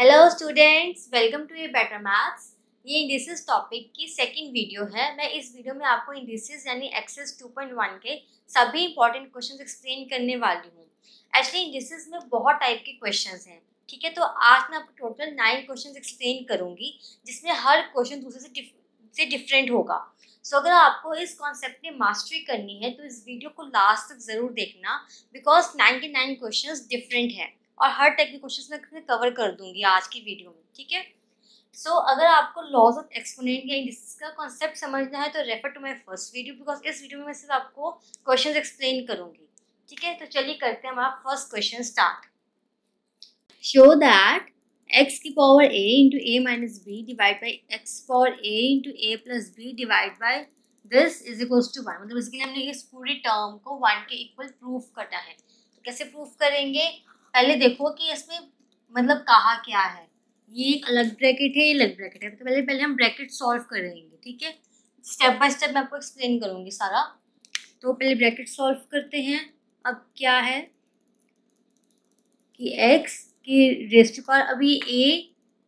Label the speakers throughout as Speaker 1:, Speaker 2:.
Speaker 1: Hello students, welcome to a better maths. ये indices topic की second video है। मैं इस वीडियो में आपको इंडिसेस यानी एक्सेस 2.1 के सभी इंपॉर्टेंट क्वेश्चंस एक्सप्लेन करने वाली हूँ। एक्चुअली इंडिसेस में बहुत टाइप के क्वेश्चंस हैं, ठीक है। तो आज मैं आपको टोटल 9 क्वेश्चंस एक्सप्लेन करूँगी, जिसमें हर क्वेश्चन दूसरे से डिफरेंट होगा। सो अगर आपको इस कॉन्सेप्ट में मास्टरी करनी है तो इस वीडियो को लास्ट तक ज़रूर देखना, बिकॉज 99 क्वेश्चंस डिफरेंट है और हर टाइप के क्वेश्चंस मैं कवर कर दूंगी आज की वीडियो में, ठीक है। सो अगर आपको लॉज ऑफ एक्सपोनेंट या इंडिसेस का कॉन्सेप्ट समझना है तो refer to my first video, because इस वीडियो में मैं सिर्फ आपको क्वेश्चंस एक्सप्लेन करूंगी, ठीक है। तो चलिए करते हैं हमारा first question start. Show that x की power a into A minus B divide by X power a into A plus B divide by this is equals to 1। मतलब बेसिकली हमने इस पूरी टर्म को 1 के इक्वल प्रूफ करना है। तो कैसे प्रूफ करेंगे, पहले देखो कि इसमें मतलब कहा क्या है। ये एक अलग ब्रैकेट है, ये अलग ब्रैकेट है। तो पहले हम ब्रैकेट सॉल्व करेंगे, ठीक है। स्टेप बाय स्टेप मैं आपको एक्सप्लेन करूंगी सारा। तो पहले ब्रैकेट सॉल्व करते हैं। अब क्या है कि x की रेज़ टू पावर, अभी a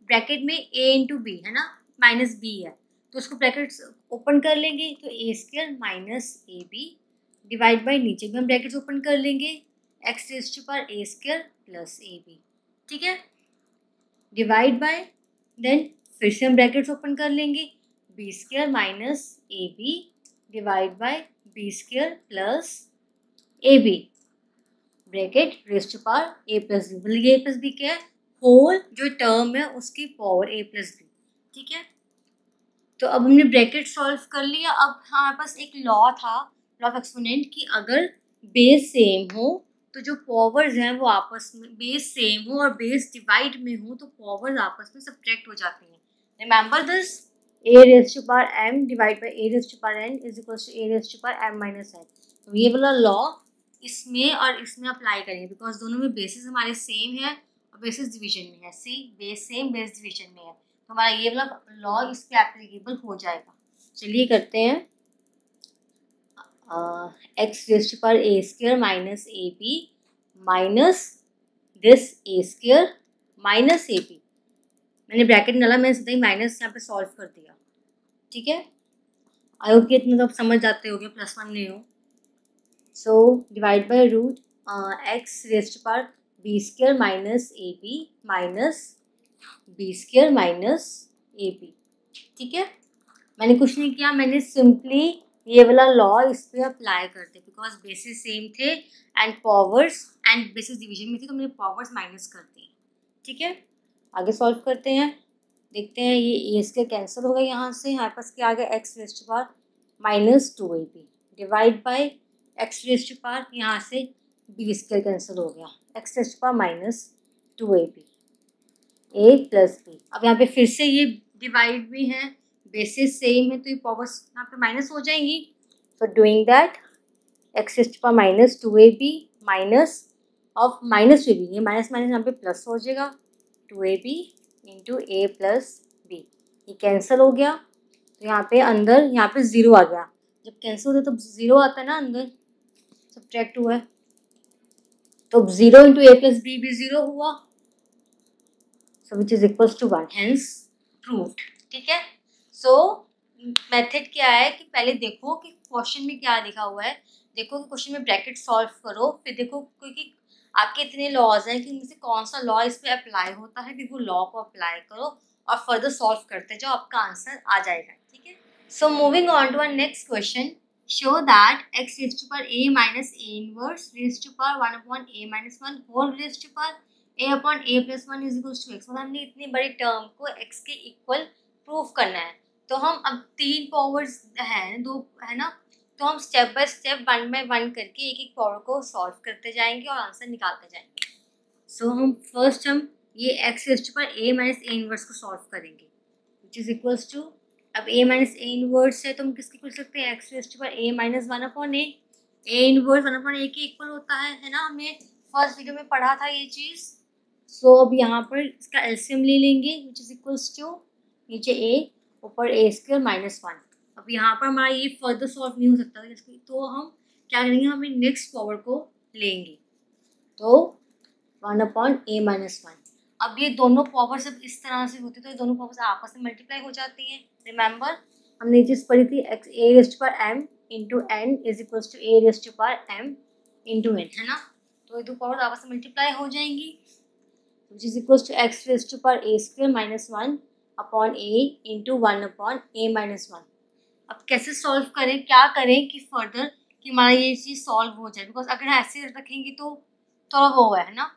Speaker 1: ब्रैकेट में a इंटू बी है ना, माइनस बी है, तो उसको ब्रैकेट्स ओपन कर लेंगे। तो a square minus A B divide by नीचे भी हम ब्रैकेट्स ओपन कर लेंगे, x raise to power a square plus A B, ठीक है, डिवाइड बाय देन फिर से हम ब्रैकेट्स ओपन कर लेंगे, B square minus A B divide by B square plus A B bracket raise to power A plus B. मतलब A plus B क्या है, होल जो टर्म है उसकी पावर ए प्लस बी, ठीक है। तो अब हमने ब्रैकेट सॉल्व कर लिया। अब हमारे पास एक लॉ था, लॉ ऑफ एक्सपोनेंट, कि अगर बेस सेम हो तो जो पावर्स हैं वो आपस में, बेस सेम हो और बेस डिवाइड में हो तो पावर्स आपस में सब्ट्रैक्ट हो जाती हैं। Remember this, a raise to power m divide by a raise to power n is equal to a raise to power m minus n। तो ये वाला लॉ इसमें और इसमें अप्लाई करेंगे, बिकॉज दोनों में बेसिस हमारे सेम है और बेसिस डिवीजन में है। सी बेस सेम, बेस डिवीजन में है, तो हमारा ये वाला लॉ इस पे एप्लीकेबल हो जाएगा। चलिए करते हैं। X raise to power A square minus A B minus this A square minus A B. मैंने ब्रैकेट डाला, मैंने सीधा ही माइनस यहाँ पे सॉल्व कर दिया, ठीक है। आई होप कि इतना तो आप समझ जाते होगे, प्लस वन नहीं हो। So divide by root X raise to power B square minus A B minus B square minus A B, ठीक है। मैंने कुछ नहीं किया, मैंने सिंपली ये वाला लॉ इस पर अप्लाई करते, बिकॉज बेसिस सेम थे and powers and bases division में थी, तो मैंने पावर्स माइनस कर दी, ठीक है। आगे सॉल्व करते हैं, देखते हैं। ये ए स्क्वायर कैंसिल होगा यहाँ से, हमारे पास क्या आ गया, X raise to power minus 2ab divide by X raise to power, यहाँ से बी स्क्वायर कैंसिल हो गया, X raise to power minus 2ab A plus B. अब यहाँ पे फिर से ये डिवाइड भी है, बेसिस सेम है, तो ये पावर्स यहाँ पे माइनस हो जाएंगी। So doing that X raise to power minus 2ab minus of minus 2ab, ये माइनस माइनस यहाँ पे प्लस हो जाएगा, 2ab into A plus B. ये कैंसिल हो गया, तो यहाँ पे अंदर यहाँ पे ज़ीरो आ गया। जब कैंसिल होता है तो ज़ीरो आता है ना अंदर, सब्ट्रैक्ट हुआ है, तो 0 इंटू ए प्लस बी भी ज़ीरो हुआ, so which is equals to 1, hence proved, ठीक है। सो मेथड क्या है कि पहले देखो कि क्वेश्चन में क्या लिखा हुआ है, देखो कि क्वेश्चन में ब्रैकेट सॉल्व करो, फिर देखो क्योंकि आपके इतने लॉज हैं कि इनमें से कौन सा लॉ इस पर अप्लाई होता है, फिर वो लॉ को अप्लाई करो और फर्दर सॉल्व करते जाओ, आपका आंसर आ जाएगा, ठीक है। So moving on to our next question. Show that x raise to power a minus a inverse raise to power 1 upon a minus 1 whole raise to power a upon a plus 1 is equals to x। मतलब हमने इतनी बड़ी term को x के equal prove करना है। तो हम अब 3 पावर्स हैं, 2 है ना, तो हम स्टेप बाय स्टेप 1 बाय 1 करके एक एक पावर को सॉल्व करते जाएंगे और आंसर निकालते जाएंगे। सो हम फर्स्ट ये x raise to power a minus a inverse को सॉल्व करेंगे, विच इज इक्वल्स टू, अब a माइनस ए इनवर्स है तो हम किसकी कर सकते हैं, X raise to power a minus 1 upon A inverse 1 upon A के इक्वल होता है ना, हमने फर्स्ट वीडियो में पढ़ा था ये चीज़। सो अब यहाँ पर इसका एलसीएम ले लेंगे, विच इज इक्वल्स टू नीचे a ऊपर a स्क्वायर माइनस 1। अब यहाँ पर हमारा ये फर्दर सॉल्व नहीं हो सकता, तो हम क्या करेंगे, हम नेक्स्ट पावर को लेंगे, तो 1 अपॉन a माइनस 1। अब ये दोनों पावर जब इस तरह से होती है तो ये दोनों पावर्स आपस में मल्टीप्लाई हो जाती हैं। रिमेंबर हमने ये चीज़ पढ़ी थी एक्स ए रेस्ट पर M into N is equals to A raised पर एम इंटू एन, है ना। तो ये दो पावर्स आपस में मल्टीप्लाई हो जाएंगी which is equals to X raised पर A square minus 1 upon A into 1 upon A minus 1। अब कैसे सॉल्व करें, क्या करें कि फर्दर कि हमारा ये चीज़ सॉल्व हो जाए, बिकॉज अगर ऐसे रखेंगे तो थोड़ा वो है ना,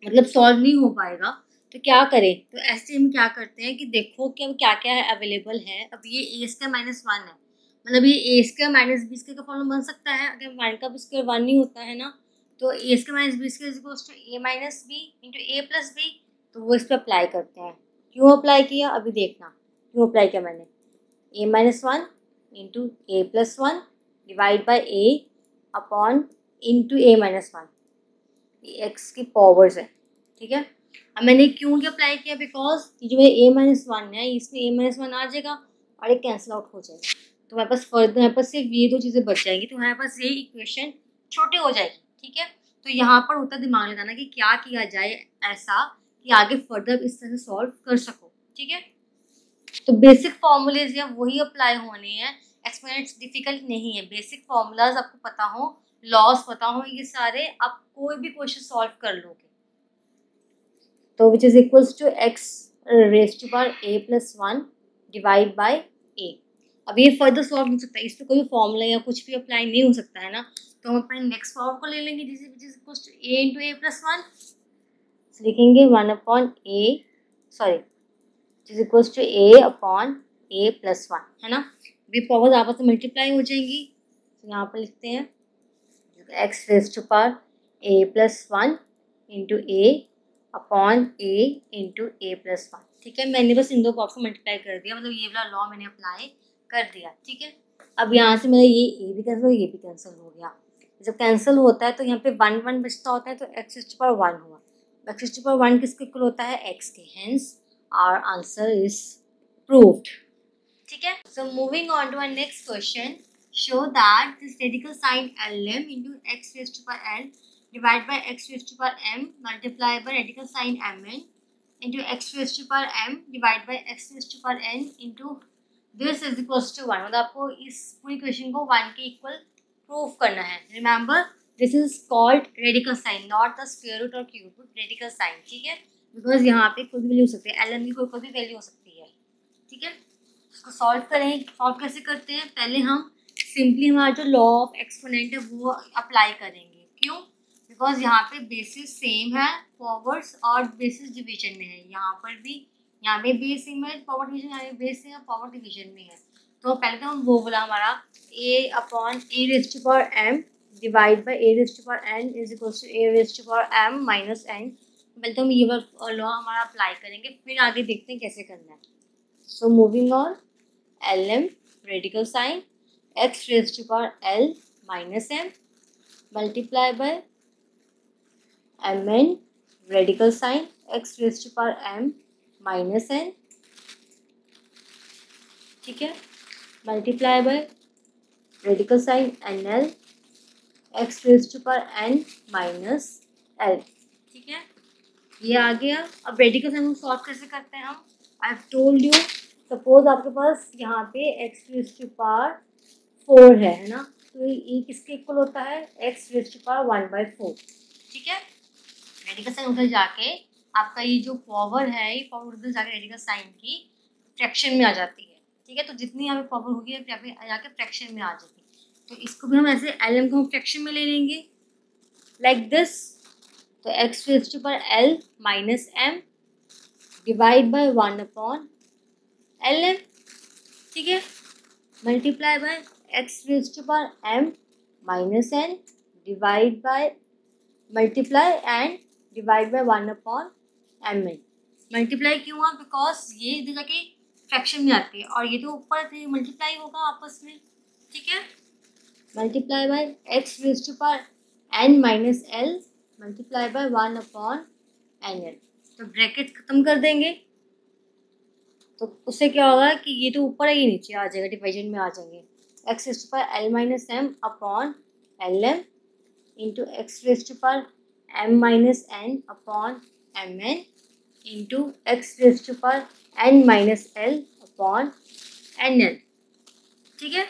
Speaker 1: मतलब सॉल्व नहीं हो पाएगा। तो क्या करें, तो ऐसे हम क्या करते हैं कि देखो कि अब क्या क्या अवेलेबल है। अब ये ए स्क्वायर माइनस 1 है, मतलब ये ए स्क्वायर माइनस बी स्क्वायर का फॉर्मूला बन सकता है। अगर 1 का भी स्क्वायर 1 नहीं होता है ना, तो A square minus B square is equals to A minus B into A plus B. तो वो इस पर अप्लाई करते हैं। क्यों अप्लाई किया अभी देखना, क्यों अप्लाई किया मैंने। A minus 1 into A plus 1 divide by A upon into A minus 1, X की पावर्स है, ठीक है। अब मैंने क्यों क्या अप्लाई किया, बिकॉज जो है ए माइनस 1 है इसमें ए माइनस 1 आ जाएगा और ये कैंसिल आउट हो जाएगा। तो हमारे पास फर्दर हमारे पास सिर्फ ये दो चीज़ें बच जाएंगी, तो हमारे पास ये इक्वेशन छोटी हो जाएगी, ठीक है। तो यहाँ पर होता दिमाग लगाना कि क्या किया जाए ऐसा कि आगे फर्दर इस तरह से सॉल्व कर सको, ठीक है। तो बेसिक फॉर्मूलेज या वही अप्लाई होने हैं, एक्सपेरिमेंट्स डिफिकल्ट नहीं है। बेसिक फॉर्मूलाज आपको पता हो, लॉस पता हो, ये सारे आप कोई भी क्वेश्चन सॉल्व कर लोगे। तो which is equals to X raised to power A plus 1 divide by A. अब ये फर्दर सॉल्व नहीं सकता, इस पर कोई फॉर्मूला या कुछ भी अप्लाई नहीं हो सकता है ना। तो हम अपने नेक्स्ट फॉर्म को ले लेंगे जिसे which is equals to A into A plus 1, लिखेंगे 1 upon A sorry is equals to A upon A plus 1, है ना। ये पावर्स आपस में मल्टीप्लाई हो जाएंगी। तो यहाँ पर लिखते हैं X raise to power A plus 1 into A upon A into A plus 1, ठीक है। मैंने बस इन दो पावर्स को मल्टीप्लाई कर दिया, मतलब ये वाला लॉ मैंने अप्लाई कर दिया, ठीक है। अब यहाँ से मेरा ये ए भी कैंसिल हो, ये भी कैंसिल हो गया। जब कैंसिल होता है तो यहाँ पे 1 1 बचता होता है, तो एक्स रेज टू पावर 1 हुआ। एक्स रेज टू पावर 1 किसके इक्वल होता है, एक्स के, hence our answer is proved, ठीक है। So moving on to our next question, show that this radical sign lm into x raised to power n divided by x raised to power m multiplied by radical sign mn into x raised to power m divided by x raised to power n into this is equals to 1। मतलब आपको इस पूरी question को 1 के equal prove करना है। Remember this is called radical sign, not the square root और cube root, radical sign, ठीक है। बिकॉज यहाँ पे कोई भी वैल्यू हो सकती है, एल एम की कोई भी वैल्यू हो सकती है, ठीक है। उसको सॉल्व करें, सॉल्व कैसे करते हैं, पहले हम सिंपली हमारा जो लॉ ऑफ एक्सपोनेंट है वो अप्लाई करेंगे। क्यों, बिकॉज यहाँ पे बेसिस सेम है फॉरवर्ड्स और बेसिस डिवीजन में है। यहाँ पर भी यहाँ पे बेस सेम है, फॉरवर्ड डिवीजन यहाँ पे बेस सेम है, फॉरवर्ड डिवीजन में है। तो पहले तो हम वो बोला हमारा A upon A raise to power M divide by A raise to power N is equals to A raise to power M minus N. पहले तो हम ये लॉ हमारा अप्लाई करेंगे, फिर आगे देखते हैं कैसे करना है। So moving on, L M radical sign X raise to power L minus M multiply by M N radical sign X raise to power M minus N, ठीक है, multiply by radical sign N L X raise to power N minus L, ठीक है। ये आ गया। अब radical sign को solve कैसे करते हैं हम, I have told you. Suppose आपके पास यहाँ पे एक्स रेज टू पावर 4 है ना, तो ये किसके इक्वल होता है, एक्स रेज टू पावर 1/4, ठीक है। रेडिकल साइन उधर जाके आपका ये जो पावर है, ये पावर उधर जाके रेडिकल साइन की फ्रैक्शन में आ जाती है, ठीक है। तो जितनी यहाँ पे पावर होगी यहाँ पे जाके फ्रैक्शन में आ जाएगी। तो इसको भी हम ऐसे एल एम को हम फ्रैक्शन में ले लेंगे लाइक दिस। तो x raise to power L minus M divide by 1 upon L M, ठीक है, multiply by X raise to power M minus N divide by multiply and divide by 1 upon M N. Multiply क्यों हुआ, because ये इधर जाके fraction में आती है और ये तो ऊपर मल्टीप्लाई होगा आपस में, ठीक है। Multiply by X raise to power N minus L multiply by 1 upon N L. तो ब्रैकेट खत्म कर देंगे, तो उससे क्या होगा कि ये तो ऊपर ही नीचे आ जाएगा, डिवीजन में आ जाएंगे। X raise to power L minus M upon L M into x raise to power M minus N upon M N into x raise to power n minus L upon N L. ठीक है,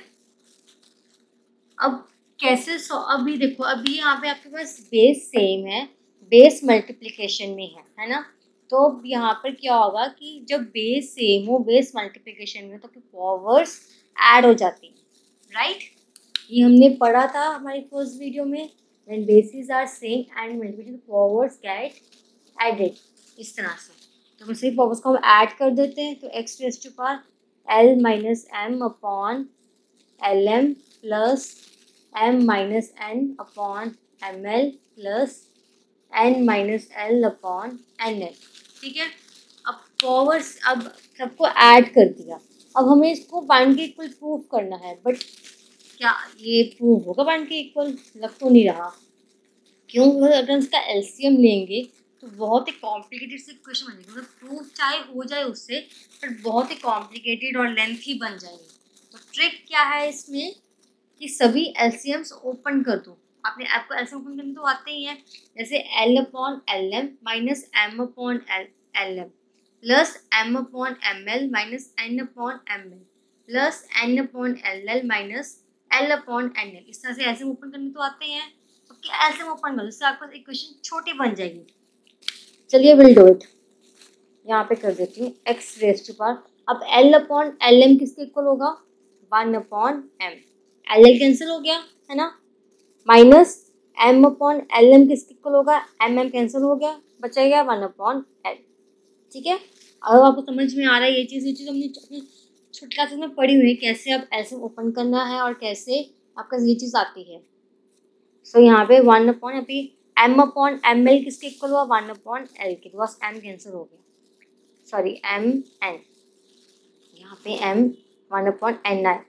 Speaker 1: अब कैसे अभी देखो, अभी यहाँ पे आपके पास बेस सेम है, बेस मल्टीप्लिकेशन में है ना। तो यहाँ पर क्या होगा कि जब बेस सेम हो, बेस मल्टीप्लिकेशन में, तो पावर्स ऐड हो जाती हैं, राइट। ये हमने पढ़ा था हमारी फर्स्ट वीडियो में, when basis are same and multiplication powers get added, इस तरह से। तो हम सभी पावर्स को हम ऐड कर देते हैं, तो x raise to power L minus M upon L m plus m minus N upon m l plus n minus L upon N L. ठीक है, अब पावर्स अब सबको ऐड कर दिया। अब हमें इसको 1 के इक्वल प्रूव करना है, बट क्या ये प्रूव होगा 1 के इक्वल? लग तो नहीं रहा। क्यों? अगर इसका एलसीएम लेंगे तो बहुत ही कॉम्प्लिकेटेड से क्वेश्चन बनेगा, मतलब प्रूव चाहे हो जाए उससे, बट बहुत ही कॉम्प्लिकेटेड और लेंथी बन जाएंगे। तो ट्रिक क्या है इसमें कि सभी एलसीएम्स ओपन कर दो। आपने आपको एलसीएम ओपन करने तो आते ही हैं, जैसे l upon L m minus M upon L m plus m upon m l minus N upon m l plus n upon l l minus L upon N l. इस तरह से LCM open करने तो आते हैं, तो क्या LCM open कर लो, इससे आपको इक्वेशन छोटी बन जाएगी। चलिए विल डू इट। यहाँ पे कर देती हूँ एक्स रेज टू पावर, अब एल अपॉन एल एम किसके इक्वल होगा? 1 upon m, l l cancel हो गया है ना, minus M upon L m किसके इक्वल होगा? एम एम कैंसिल हो गया, बचेगा 1 अपॉन एल। ठीक है, अब आपको समझ में आ रहा है ये चीज़ हमने अपनी छोटी क्लासेस में पढ़ी हुई है, कैसे अब एलसीएम ओपन करना है और कैसे आपका ये चीज़ आती है। सो यहाँ पे 1 अपॉन, अभी एम अपॉन एम एल किसके इक्वल हुआ? 1 अपॉन एल के, बिकॉज एम कैंसिल हो गया, सॉरी एम एन, यहाँ पे एम 1 अपॉन एन आए,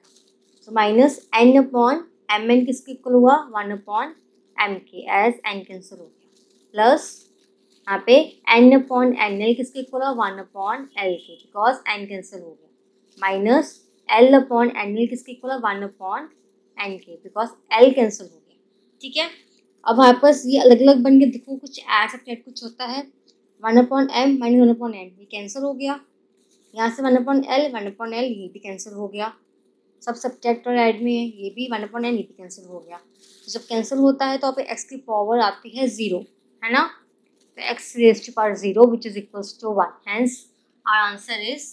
Speaker 1: so minus N upon M n किसके इक्वल हुआ? 1 अपॉन एम के, एज एन कैंसिल हो गया, प्लस यहाँ पे एन अपॉन एन एल किसके इक्वल हुआ? 1 अपॉन एल के, बिकॉज एन कैंसिल हो गया, minus L upon N l किसके इक्वल हुआ? 1 अपॉन एन के, बिकॉज एल कैंसिल हो गया। ठीक है, अब हमारे पास ये अलग अलग बन के देखो, कुछ ऐड सब्ट्रैक्ट कुछ होता है, 1 upon m minus 1 upon n, ये कैंसिल हो गया, यहाँ से 1 अपॉन एल ये भी कैंसिल हो गया, सब सब्ट्रैक्ट और ऐड में है, ये भी 1 अपॉन एन ये भी कैंसिल हो गया। तो जब कैंसिल होता है तो आप एक्स की पावर आती है 0, है ना, तो x raise to power 0 which is equals to 1, hence our answer is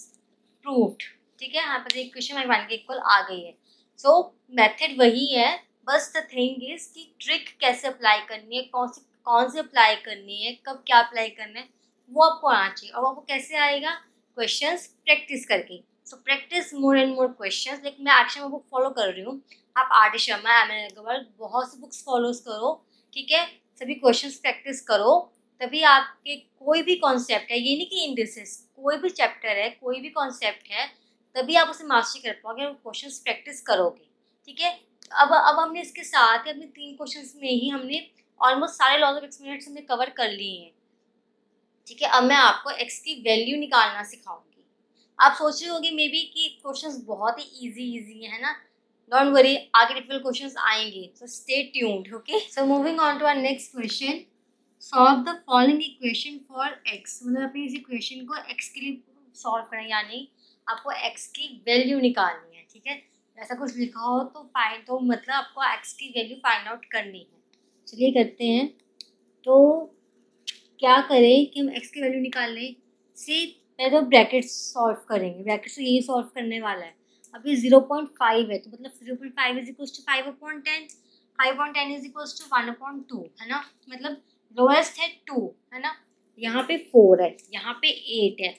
Speaker 1: proved. ठीक है, यहाँ पर इक्वेशन हमारी 1 के इक्वल आ गई है। सो मेथड वही है, बस द थिंग इज कि ट्रिक कैसे अप्लाई करनी है, कौन से अप्लाई करनी है, कब क्या अप्लाई करना है, वो आपको आना चाहिए। और आपको कैसे आएगा? क्वेश्चंस प्रैक्टिस करके। So practice more and more questions. लेकिन मैं एक्शन बुक फॉलो कर रही हूँ, आप R D Sharma, M N Agarwal, बहुत सी बुक्स फॉलो करो। ठीक है, सभी क्वेश्चंस प्रैक्टिस करो, तभी आपके कोई भी कॉन्सेप्ट है, ये नहीं कि इंडिसेस, कोई भी चैप्टर है, कोई भी कॉन्सेप्ट है, तभी आप उसे मास्टरी कर पाओगे, क्वेश्चंस प्रैक्टिस करोगे। ठीक है, अब हमने इसके साथ ही अपने 3 क्वेश्चंस में ही हमने ऑलमोस्ट सारे लॉज ऑफ एक्सपेरिमेंट्स हमने कवर कर लिए हैं। ठीक है, अब मैं आपको एक्स की वैल्यू निकालना सिखाऊंगी। आप सोच रहे होगे मे बी कि क्वेश्चंस बहुत ही इजी है ना, डोंट वरी, आगे डिफिकल्ट क्वेश्चंस आएंगे, so stay tuned. Okay, so moving on to our next question, solve the following equation for x. मतलब अपनी इस इक्वेशन को एक्स के लिए सॉल्व करें, यानी आपको एक्स की वैल्यू निकालनी है। ठीक है, ऐसा कुछ लिखा हो तो फाइंड, तो मतलब आपको एक्स की वैल्यू फाइंड आउट करनी है। चलिए करते हैं। तो क्या करें कि हम एक्स की वैल्यू निकाल लें। सी पहले तो ब्रैकेट सॉल्व करेंगे, ब्रैकेट से यही सॉल्व करने वाला है। अभी 0.5 है, तो मतलब 0.5 is equals to 5/10, 5/10 is equals to 1/2, है ना, मतलब लोएस्ट है 2, है ना, यहाँ पे 4 है, यहाँ पे 8 है,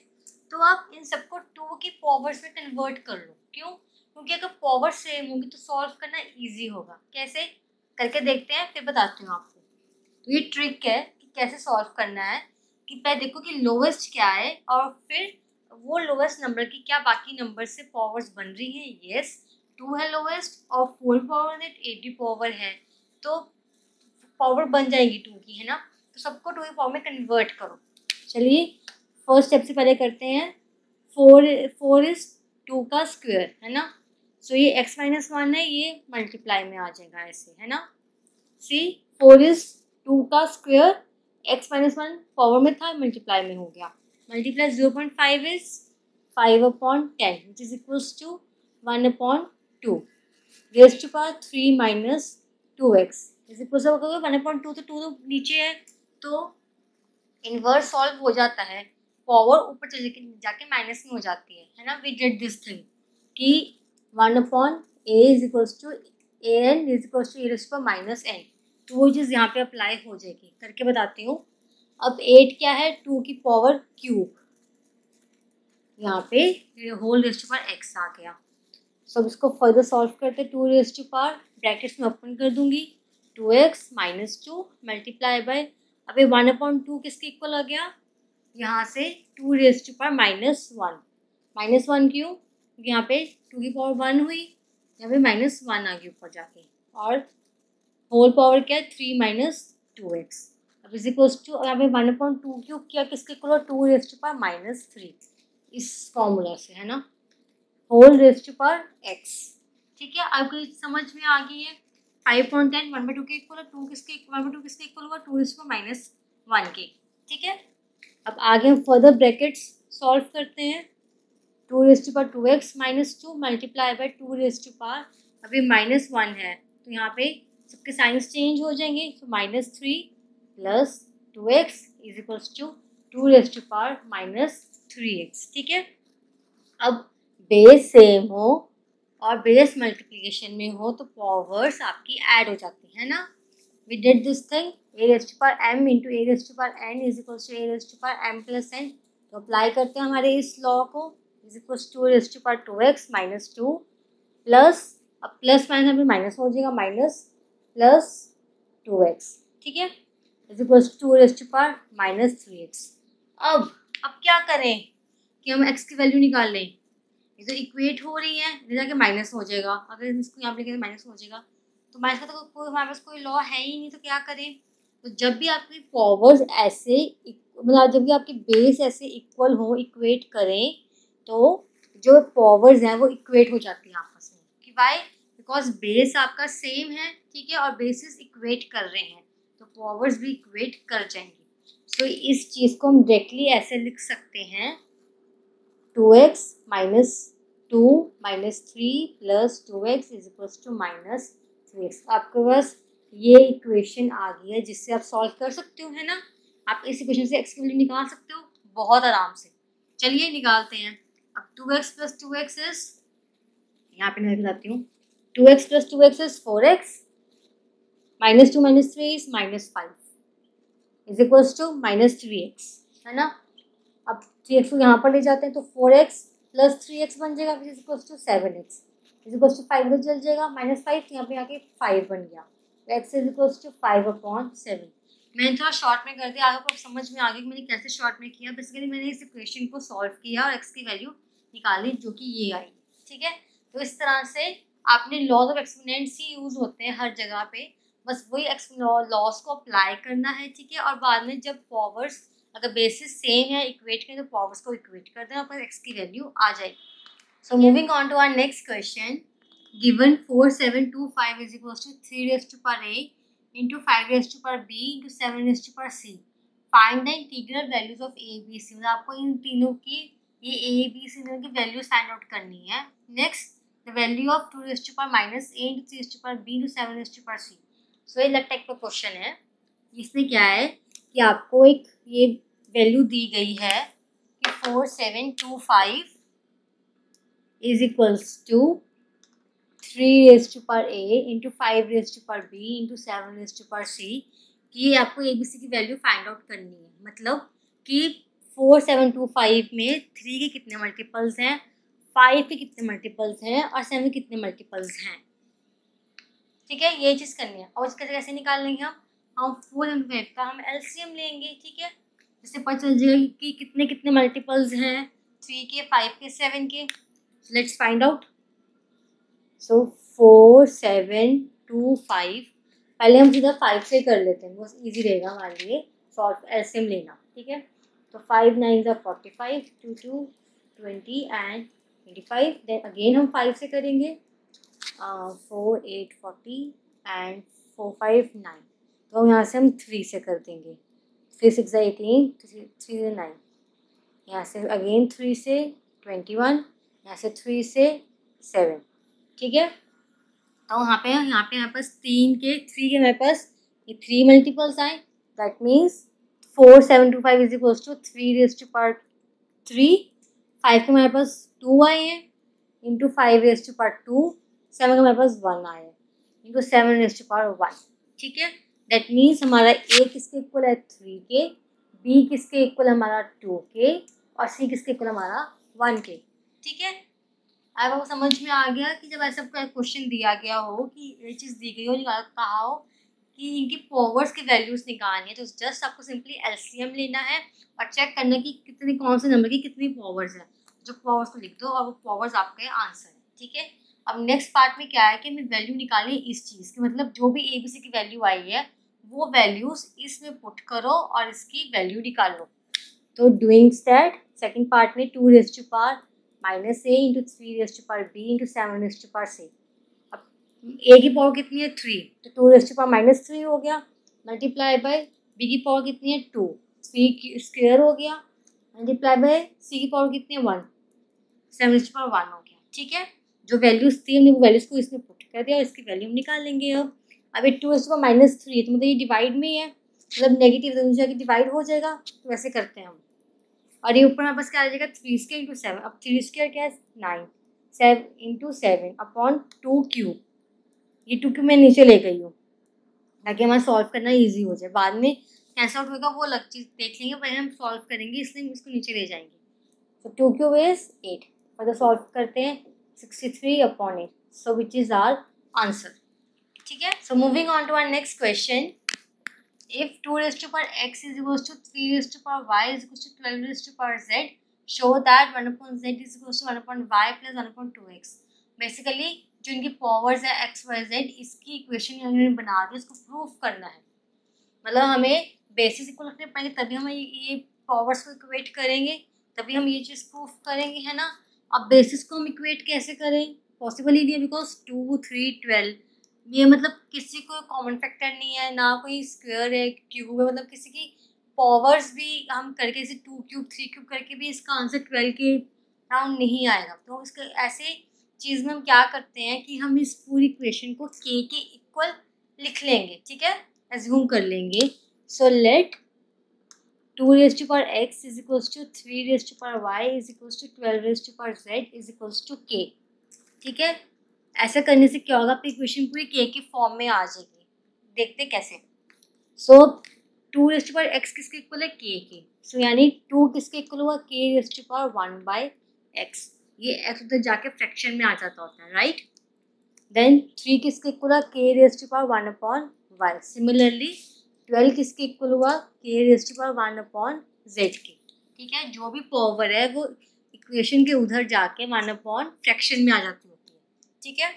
Speaker 1: तो आप इन सबको 2 की पावर्स में कन्वर्ट कर लो। क्यों? क्योंकि अगर पावर सेम होगी तो सॉल्व करना इजी होगा। कैसे करके देखते हैं, फिर बताती हूँ आपको। तो ये ट्रिक है कि कैसे सॉल्व करना है, कि पहले देखो कि लोवेस्ट क्या है, और फिर वो लोवेस्ट नंबर की क्या बाकी नंबर से पावर्स बन रही हैं। येस, 2 है लोवेस्ट और 4 पावर है, 8 पावर है, तो पावर बन जाएगी 2 की, है ना, तो सबको 2 की पावर में कन्वर्ट करो। चलिए फर्स्ट स्टेप से पहले करते हैं। 4 इज 2 का स्क्वायर, है ना, सो ये x माइनस 1 है, ये मल्टीप्लाई में आ जाएगा ऐसे, है ना। सी 4 इज 2 का स्क्वायर, x माइनस 1 पावर में था, मल्टीप्लाई में हो गया, multiply 0.5 is 5/10 which is equals to 1/2 raise to power 3 minus 2x is equals to 1/2 तो 2 तो नीचे है तो इनवर्स सॉल्व हो जाता है, पावर ऊपर चले जाके माइनस में हो जाती है ना। वी डिड दिस थिंग कि 1/a is equals to an is equals to e raise to power minus n, तो वो चीज़ यहाँ पे अप्लाई हो जाएगी। करके बताती हूँ। अब 8 क्या है, 2 की पावर क्यूब, यहाँ पे whole raise to power x आ गया। सब इसको फर्दर सॉल्व करते, 2 रेज़ टू पावर ब्रैकेट्स में ओपन कर दूंगी 2x माइनस 2 मल्टीप्लाई बाय, अब ये 1/2 किसके इक्वल आ गया, यहाँ से 2 रेज़ टू पावर -1 क्यों, क्योंकि यहाँ पे 2 की पावर 1 हुई, यहाँ पे -1 आ गई ऊपर जाके, और होल पावर क्या है 3 माइनस 2x। अब इज इक्वल्स टू यहाँ पे 1/2 क्यूब किया किसके इक्वल, 2 रेज़ टू पावर -3 इस फॉर्मूला से, है ना, whole raise to power x। ठीक है, आपको समझ में आ गई है। 5.10 1/2 के इक्वल, 2 किसके 1/2 किसके इक्वल हुआ, 2 रेज़ टू पावर -1 के। ठीक है, अब आगे हम फर्दर ब्रैकेट्स सॉल्व करते हैं। 2 raise to power 2x minus 2 multiply by 2 raise to power, अभी -1 है तो यहाँ पे सबके साइंस चेंज हो जाएंगे, तो -3 plus 2x is equals to 2 raise to power -3x। ठीक है, अब बेस सेम हो और बेस मल्टीप्लिकेशन में हो तो पावर्स आपकी ऐड हो जाती है ना। We did this thing, a raise to power m into a raise to power n is equals to a raise to power m plus n। तो अप्लाई करते हैं हमारे इस लॉ को, is equals to raise to power 2x minus 2 plus, अब plus minus यहाँ पे minus हो जाएगा, माइनस प्लस 2x। ठीक है, is equals to raise to power -3x। अब क्या करें कि हम x की वैल्यू निकाल लें, ये तो इक्वेट हो रही है, इधर जाके माइनस हो जाएगा, अगर इसको यहाँ पे माइनस हो जाएगा तो माइनस का तो कोई हमारे पास कोई लॉ है ही नहीं, तो क्या करें। तो जब भी आपकी पावर्स ऐसे मतलब जब भी आपकी बेस ऐसे इक्वल हो, इक्वेट करें, तो जो पावर्स हैं वो इक्वेट हो जाती हैं आपस में, कि वाई, बिकॉज बेस आपका सेम है, ठीक है, और बेसिस इक्वेट कर रहे हैं तो पावर्स भी इक्वेट कर जाएंगी। सो इस चीज़ को हम डायरेक्टली ऐसे लिख सकते हैं, 2x minus 2 minus 3 plus 2x is equals to -3x। आपके पास ये इक्वेशन आ गई है जिससे आप सॉल्व कर सकते हो, है ना। आप इस इक्वेशन से x की वैल्यू निकाल सकते हो बहुत आराम से। चलिए निकालते हैं। अब 2x प्लस 2x इज, यहाँ पे मैं बताती हूँ, 2x plus 2x is 4x, -2 minus 3 is -5 is equals to -3x, है ना। अब 3x को यहाँ पर ले जाते हैं तो 4x प्लस 3x बन जाएगा, which is equals to 7x is equals to 5 चल जाएगा, -5 यहाँ पे आके 5 बन गया, तो x इज इक्वल्स टू 5/7। मैंने थोड़ा शॉर्ट में कर दिया, आपको समझ में आ गया कि मैंने कैसे शॉर्ट में किया। बेसिकली मैंने इस इक्वेशन को सॉल्व किया और x की वैल्यू निकाली जो कि ये आई। ठीक है, तो इस तरह से आपने लॉज ऑफ एक्सपोनेंट्स ही यूज होते हैं हर जगह पे, बस वही लॉस को अप्लाई करना है। ठीक है, और बाद में जब पावर्स अगर बेसिस सेम है, इक्वेट करें तो पावर्स को इक्वेट कर दें, आपको x की वैल्यू आ जाएगी। So moving on to our next question, given 4725 is equals to 3 raise to power a into 5 raise to power b into 7 raise to power c। Find the integral values of a b c। मतलब आपको इन तीनों की, ये a b c की values find out करनी है। Next, the value of 2 raise to power -a into 3 raise to power b into 7 raise to power c। So ये अलग टाइप का क्वेश्चन है। इसमें क्या है कि आपको एक ये वैल्यू दी गई है कि 4725 is equals to 3 raise to power a into 5 raise to power b into 7 raise to power c, कि ये आपको ABC की वैल्यू फाइंड आउट करनी है। मतलब कि 4725 में 3 के कितने मल्टीपल्स हैं, 5 के कितने मल्टीपल्स हैं और 7 के कितने मल्टीपल्स हैं। ठीक है, ये चीज़ करनी है। और इसका कैसे निकाल लेंगे हम 4 का हम LCM लेंगे। ठीक है, जिससे पता चल जाएगा कि कितने कितने मल्टीपल्स हैं, 3 के, 5 के, 7 के। Let's find out. सो 4725, पहले हम सीधा 5 से कर लेते हैं, बहुत ईजी रहेगा हमारे लिए सॉल्व LCM लेना। ठीक है, तो 5 9 45, 2 2 20 एंड 25। देन अगेन हम 5 से करेंगे, 4 8 40 एंड 4 5 9। तो यहाँ से हम 3 से कर देंगे, 3 6 18, 3 9। यहाँ से अगेन 3 से 21, यहाँ से 3 से 7, ठीक है। तो यहाँ पे हमारे पास 3 के 3 के हमारे पास ये 3 मल्टीपल्स आए, that means 4 7 2 5 is equals to 3 raise to power 3। 5 के हमारे पास 2 आए हैं इंटू 5 रेज़ टू पावर 2। 7 के हमारे पास 1 आया है इंटू 7 रेज़ टू पावर 1, ठीक है। दैट मीन्स हमारा ए किसके इक्वल है 3 के, बी किसके इक्वल हमारा 2 के, और सी किसके इक्वल हमारा 1 के, ठीक है। अब आपको समझ में आ गया कि जब ऐसा क्वेश्चन दिया गया हो कि ये चीज़ दी गई हो, कहा हो कि इनकी पावर्स की वैल्यूज़ निकालनी है, तो जस्ट आपको सिंपली एलसीएम लेना है और चेक करना है कि कितनी कौन से नंबर की कितनी पावर्स है। जो पावर्स को लिख दो और वो पावर्स आपके आंसर है, ठीक है। अब नेक्स्ट पार्ट में क्या है कि हमें वैल्यू निकालनी है इस चीज़ की, मतलब जो भी ABC की वैल्यू आई है वो वैल्यूज़ इसमें पुट करो और इसकी वैल्यू निकालो। तो डूइंग दैट सेकेंड पार्ट में 2 raise to power minus A into 3 raise to power B into 7 raise to power C. अब ए की पावर कितनी है 3, तो 2 रेज़ टू पावर माइनस 3 हो गया, मल्टीप्लाई बाय बी की पावर कितनी है 2, 3 स्क्वायर हो गया, मल्टीप्लाई बाय सी की पावर कितनी है 1, 7 रेज़ टू पावर 1 हो गया, ठीक है। जो वैल्यूज़ थी हमने वो वैल्यूज़ को इसमें पुट कर दिया और इसकी वैल्यू हम निकाल लेंगे। अब ये 2 रेज़ टू पावर माइनस 3 तो मतलब ये डिवाइड में ही है, मतलब नेगेटिव दोनों जगह डिवाइड हो जाएगा, तो वैसे करते हैं हम। और ये ऊपर हमारे पास क्या आ जाएगा 3 स्क्वायर इंटू 7। अब 3 स्क्वायर क्या है 9, 7 इंटू 7 अपॉन 2 क्यूब। ये 2 क्यूब मैं नीचे ले गई हूँ ताकि हमारा सॉल्व करना इजी हो जाए, बाद में कैंसल आउट होगा वो अलग चीज़ देख लेंगे, पहले हम सॉल्व करेंगे इसलिए इसको नीचे ले जाएंगे। तो 2 क्यूब इज 8, मतलब सॉल्व करते हैं 63 upon 8, so which is our answer, ठीक है। So moving on to our next question. If 2 raised to power x is equals to 3 raised to power y is equals to 12 raised to power z, show that 1 upon z is equals to 1 upon y plus 1 upon 2x। Basically जो इनकी powers है x y z, इसकी equation इन्होंने बना दी, इसको proof करना है। मतलब हमें बेसिस इक्वल रखने पड़ेंगे तभी हम ये पावर्स को इक्वेट करेंगे, तभी हम ये चीज़ प्रूफ करेंगे, है ना। अब बेसिस को हम इक्वेट कैसे करें, पॉसिबल ही नहीं है, बिकॉज 2 3 12 ये मतलब किसी को कॉमन फैक्टर नहीं है, ना कोई स्क्वायर है क्यूब है, मतलब किसी की पावर्स भी हम करके जैसे 2 क्यूब 3 क्यूब करके भी इसका आंसर 12 के राउंड नहीं आएगा। तो इसका ऐसे चीज़ में हम क्या करते हैं कि हम इस पूरी इक्वेशन को के इक्वल लिख लेंगे, ठीक है, एज्यूम कर लेंगे। So let 2 raised to power x is equals to 3 raised to power y is equals to 12 raised to power z is equals to k, ठीक है। ऐसा करने से क्या होगा, आपकी इक्वेशन पूरी के फॉर्म में आ जाएगी। देखते कैसे। सो 2 रेज़ टू पावर एक्स किसके इक्वल है के। सो यानी 2 किसके इक्वल हुआ के रेज़ टू पावर 1/x। ये एक्स उधर जाके फ्रैक्शन में आ जाता होता है, राइट। देन 3 किसके इक्वल हुआ के raise to power 1/y। Similarly 12 किसके इक्वल हुआ के रेज़ टू पावर 1/z के, ठीक है। जो भी पावर है वो इक्वेशन के उधर जाके 1/ फ्रैक्शन में आ जाती है, ठीक है।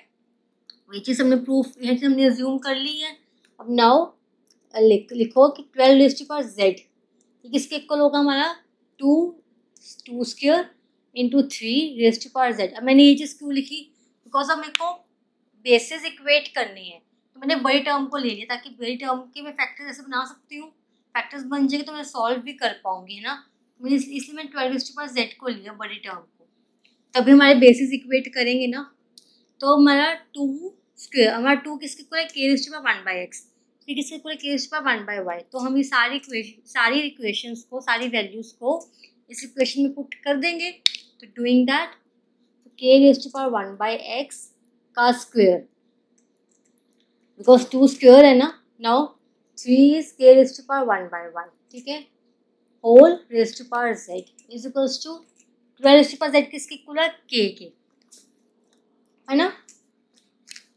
Speaker 1: ये चीज़ हमने प्रूफ, ये चीज़ हमने अज्यूम कर ली है। अब नाउ लिखो कि 12 रेज़ टू पावर z ये किसके इक्वल होगा हमारा 2 square into 3 raise to power z। अब मैंने ये चीज़ क्यों लिखी, बिकॉज अब मेरे को बेसिस इक्वेट करनी है, तो मैंने बड़ी टर्म को ले लिया ताकि बड़ी टर्म के मैं फैक्टर्स ऐसे बना सकती हूँ, फैक्टर्स बन जाएंगे तो मैं सॉल्व भी कर पाऊंगी, है ना। मैंने इसलिए मैं 12 रेज़ टू पावर z को लिया बड़ी टर्म को, तभी हमारे बेसिस इक्वेट करेंगे ना। तो हमारा 2 स्क्वायर, हमारा 2 किसके इक्वल है के रेज़ टू पावर 1/x, फिर किसके इक्वल है के रेज़ टू पावर 1/y। तो हम ये सारी इक्वेशंस को, सारी वैल्यूज़ को इस इक्वेशन में पुट कर देंगे। तो doing that k raise to power 1/x का स्क्वायर, बिकॉज 2 स्क्वायर है ना। Now 3 is k raise to power 1/y, ठीक है। Whole raise to power z is equals to 12 raise to power z किसके इक्वल है के, है ना।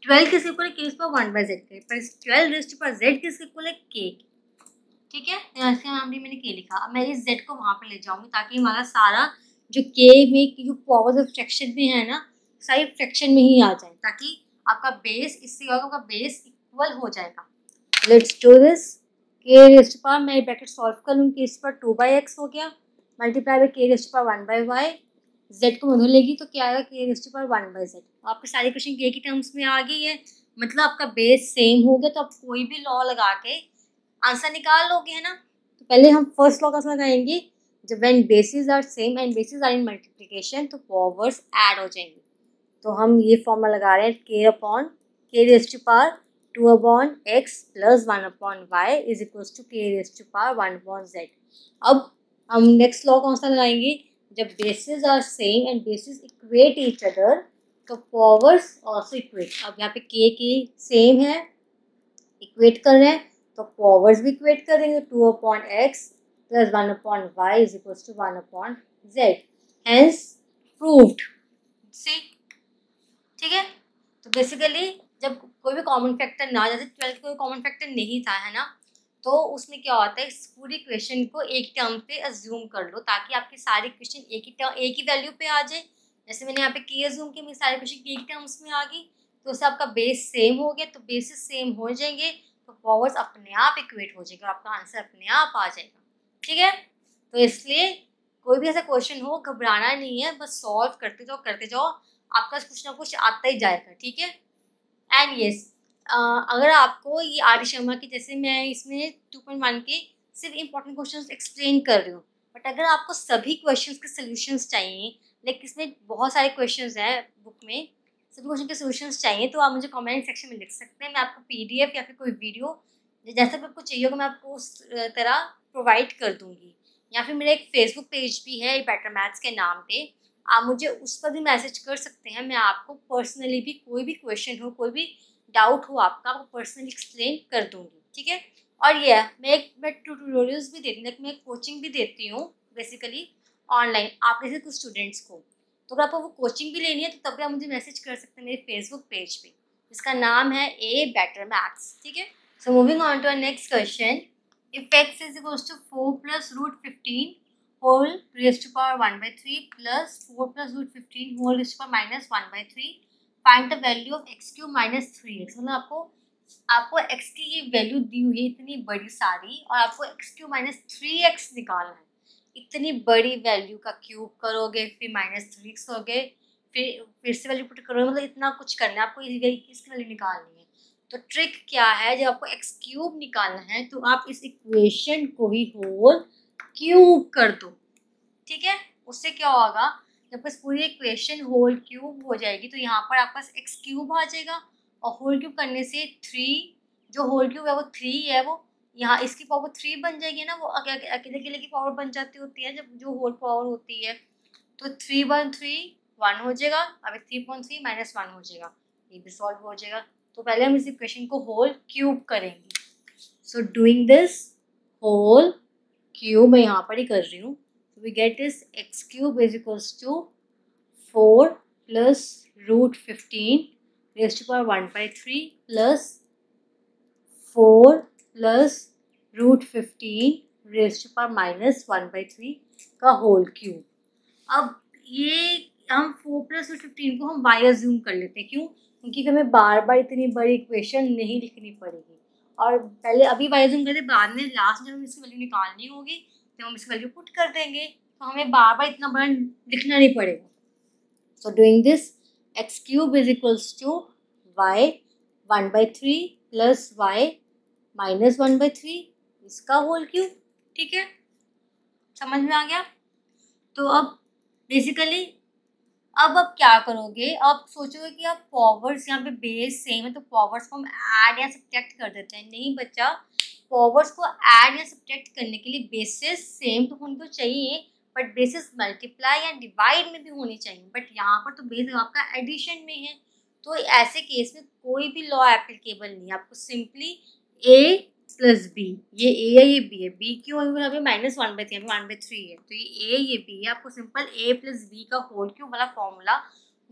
Speaker 1: 12 किसके इक्वल है के रेज़ टू पावर 1/z के, पर 12 रेज़ टू पावर z किसके इक्वल है के, ठीक है। यहाँ से नाम भी मैंने के लिखा। अब मैं इस z को वहाँ पे ले जाऊँगी ताकि हमारा सारा जो के में जो पावर ऑफ फ्रैक्शन में है ना, सारी फ्रैक्शन में ही आ जाए, ताकि आपका बेस इससे होगा, आपका बेस इक्वल हो जाएगा। Let's do this. K raise to power मैं ब्रैकेट सॉल्व कर लूँगी, k raise to power 2/x हो गया, multiply by k raise to power 1/y। z को मधु लेगी तो क्या आएगा के रेज़ टू पावर 1/z। आपकी सारी क्वेश्चन के की टर्म्स में आ गई है, मतलब आपका बेस सेम हो गया, तो आप कोई भी लॉ लगा के आंसर निकाल लोगे, है ना। तो पहले हम फर्स्ट लॉ का लगाएंगे, जब when basis are same and basis are in multiplication तो पावर्स ऐड हो जाएंगे। तो हम ये फॉर्मूला लगा रहे हैं k upon k raise to power 2 upon x plus 1 upon y is equals to k raise to power 1 upon z। अब हम नेक्स्ट लॉ कौन सा लगाएंगे, जब basis are same and basis equate each other तो पावर्स आल्सो इक्वेट। अब यहाँ पे k सेम है, इक्वेट कर रहे हैं तो पावर्स भी इक्वेट करेंगे। 2 upon X plus 1 upon Y is equals to 1 upon Z, hence proved. See ठीक है। तो बेसिकली जब कोई भी कॉमन फैक्टर ना, जैसे 12th कोई कॉमन फैक्टर नहीं था, है ना, तो उसमें क्या होता है, इस पूरी क्वेश्चन को एक टर्म पे अज्यूम कर लो ताकि आपके सारे क्वेश्चन एक ही वैल्यू पे आ जाए। जैसे मैंने यहाँ पे की अज्यूम किया, मेरे सारे क्वेश्चन एक टर्म्स में आ गई, तो उससे आपका बेस सेम हो गया। तो बेसिस सेम हो जाएंगे तो पावर्स अपने आप इक्वेट हो जाएगा और आपका आंसर अपने आप आ जाएगा। ठीक है। तो इसलिए कोई भी ऐसा क्वेश्चन हो, घबराना नहीं है, बस सॉल्व करते जाओ, आपका कुछ ना कुछ आता ही जाएगा। ठीक है। एंड यस, अगर आपको ये आर शर्मा की, जैसे मैं इसमें 2.1 के सिर्फ इम्पोर्टेंट क्वेश्चंस एक्सप्लेन कर रही हूँ, बट अगर आपको सभी क्वेश्चंस के सॉल्यूशंस चाहिए, लाइक इसमें बहुत सारे क्वेश्चंस हैं बुक में, सभी क्वेश्चन के सॉल्यूशंस चाहिए तो आप मुझे कमेंट सेक्शन में लिख सकते हैं। मैं आपको PDF या फिर कोई वीडियो जैसा भी आपको चाहिए होगा मैं आपको उस तरह प्रोवाइड कर दूँगी। या फिर मेरा एक फेसबुक पेज भी है बेटर मैथ्स के नाम पे, आप मुझे उस पर भी मैसेज कर सकते हैं। मैं आपको पर्सनली भी कोई भी क्वेश्चन हो, कोई भी डाउट हो आपका, आपको पर्सनली एक्सप्लेन कर दूँगी। ठीक है। और ये मैं ट्यूटोरियल्स भी देती हूँ, मैं कोचिंग भी देती हूँ बेसिकली ऑनलाइन आप जैसे कुछ स्टूडेंट्स को। तो अगर आपको वो कोचिंग भी लेनी है तो तब भी आप मुझे मैसेज कर सकते हैं मेरे फेसबुक पेज पे, जिसका नाम है ए बेटर मैथ्स। ठीक है। So moving on to next question, if x is equals to 4 plus root 15 whole raise to power 1/3 plus 4 plus root 15 whole raise to power minus 1/3, find the value of x³ minus 3x। मतलब आपको x की ये value दी हुई है इतनी बड़ी सारी, और आपको x³ माइनस 3x निकालना है। इतनी बड़ी वैल्यू का क्यूब करोगे, फिर माइनस 3x करोगे, फिर से वैल्यू पुट करोगे, मतलब इतना कुछ करना है आपको, इसकी वैल्यू निकालनी है। तो ट्रिक क्या है, जब आपको x³ निकालना है तो आप इस इक्वेशन को ही होल क्यूब कर दो। ठीक है। उससे क्या होगा, जब बस पूरी इक्वेशन होल क्यूब हो जाएगी तो यहाँ पर आपके पास x³ आ जाएगा, और होल क्यूब करने से 3, जो होल क्यूब है वो 3 है, वो यहाँ इसकी पावर 3 बन जाएगी ना, वो अकेले अकेले की पावर बन जाती होती है जब जो होल पावर होती है। तो 3/3 1 हो जाएगा, अब 3/3 माइनस 1 हो जाएगा, ये भी सॉल्व हो जाएगा। तो पहले हम इस इक्वेशन को होल क्यूब करेंगे। So doing this whole cube मैं यहाँ पर ही कर रही हूँ, we get is x³ is equals to 4 plus root 15 raised to power 1/3 plus 4 plus root 15 raised to power minus 1/3 का होल क्यूब। अब ये हम 4 plus root 15 को हम y अज्यूम कर लेते हैं, क्यों, क्योंकि हमें बार बार इतनी बड़ी इक्वेशन नहीं लिखनी पड़ेगी, और पहले अभी y अज्यूम करते, बाद में लास्ट जब हम इसकी वैल्यू निकालनी होगी तो हम इसकी वैल्यू पुट कर देंगे, तो हमें बार बार इतना बड़ा लिखना नहीं पड़ेगा। So doing this x³ is equals to y 1/3 plus y minus 1/3 इसका होल क्यूब। ठीक है, समझ में आ गया। तो अब बेसिकली अब क्या करोगे, अब सोचोगे कि आप पावर्स यहाँ पे बेस सेम है तो पावर्स को हम ऐड या सब्ट्रैक्ट कर देते हैं। नहीं बच्चा, पावर्स को ऐड या सब्ट्रैक्ट करने के लिए बेसिस सेम तो होनी तो चाहिए, बट बेसिस मल्टीप्लाई या डिवाइड में भी होनी चाहिए, बट यहाँ पर तो बेस आपका एडिशन में है, तो ऐसे केस में कोई भी लॉ एप्लीकेबल नहीं है। आपको सिंपली a प्लस बी, ये a है ये b है, b क्यों है यहाँ पे माइनस 1/3 यहाँ पे 1/3 है, तो ये a ये b है, आपको सिंपल a प्लस बी का होल क्यूब वाला फॉर्मूला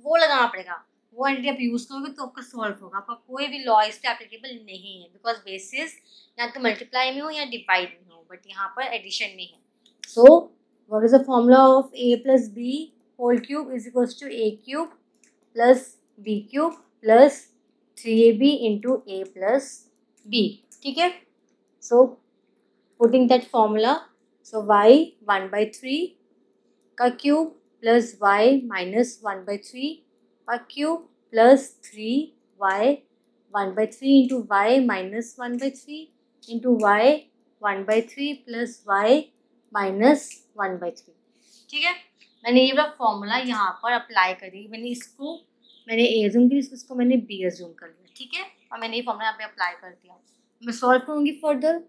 Speaker 1: वो लगाना पड़ेगा। वो एंट्री आप यूज़ करोगे तो आपका सॉल्व होगा। आपका कोई भी लॉ इस पर एप्लीकेबल नहीं है, बिकॉज बेसिस या तो मल्टीप्लाई में हो या डिवाइड में हो, बट यहाँ पर एडिशन में है। So what is the formula of a plus b whole cube is equals to a³ plus b³ plus 3ab into a plus b। ठीक है। So putting that formula, so y 1/3 का cube plus y minus 1/3 का cube plus 3y 1/3 into y minus 1/3 into y 1/3 plus y -1/3। ठीक है, मैंने ये वाला formula यहाँ पर अप्लाई करी, मैंने ए एज्यूम की, इसको मैंने बी एज्यूम कर लिया। ठीक है, और मैंने ये फॉर्मूला यहाँ पे अप्लाई कर दिया। मैं सॉल्व करूँगी further.